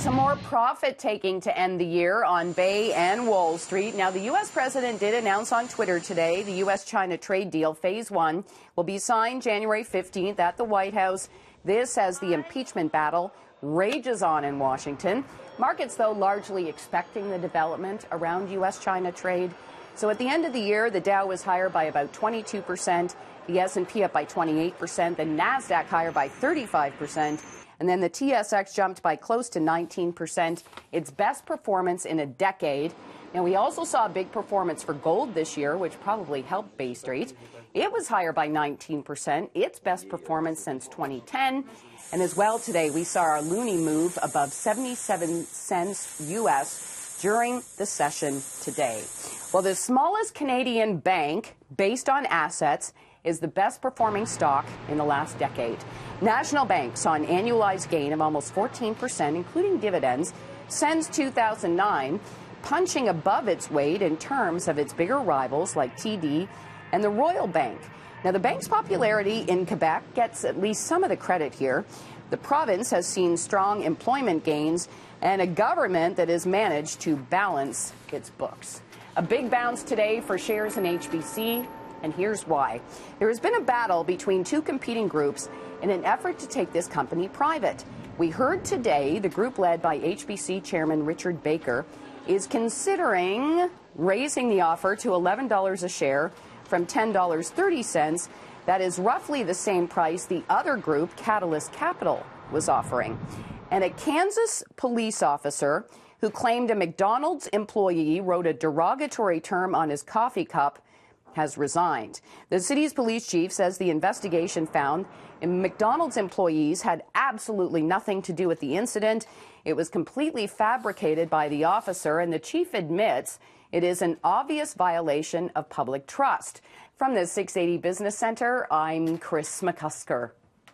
some more profit taking to end the year on Bay and Wall Street. Now, the U.S. president did announce on Twitter today the U.S.-China trade deal, Phase 1, will be signed January 15th at the White House. This as the impeachment battle rages on in Washington. Markets, though, largely expecting the development around U.S.-China trade. So at the end of the year, the Dow was higher by about 22%, the S&P up by 28%, the NASDAQ higher by 35%. And then the TSX jumped by close to 19%, its best performance in a decade. Now, we also saw a big performance for gold this year, which probably helped Bay Street. It was higher by 19%, its best performance since 2010. And as well today, we saw our loonie move above 77 cents U.S. during the session today. Well, the smallest Canadian bank, based on assets, is the best performing stock in the last decade. National Bank saw an annualized gain of almost 14%, including dividends, since 2009, punching above its weight in terms of its bigger rivals like TD and the Royal Bank. Now, the bank's popularity in Quebec gets at least some of the credit here. The province has seen strong employment gains and a government that has managed to balance its books. A big bounce today for shares in HBC. And here's why. There has been a battle between two competing groups in an effort to take this company private. We heard today the group led by HBC Chairman Richard Baker is considering raising the offer to $11 a share from $10.30. That is roughly the same price the other group, Catalyst Capital, was offering. And a Kansas police officer who claimed a McDonald's employee wrote a derogatory term on his coffee cup has resigned. The city's police chief says the investigation found McDonald's employees had absolutely nothing to do with the incident. It was completely fabricated by the officer, and the chief admits it is an obvious violation of public trust. From the 680 Business Center, I'm Kris McCusker.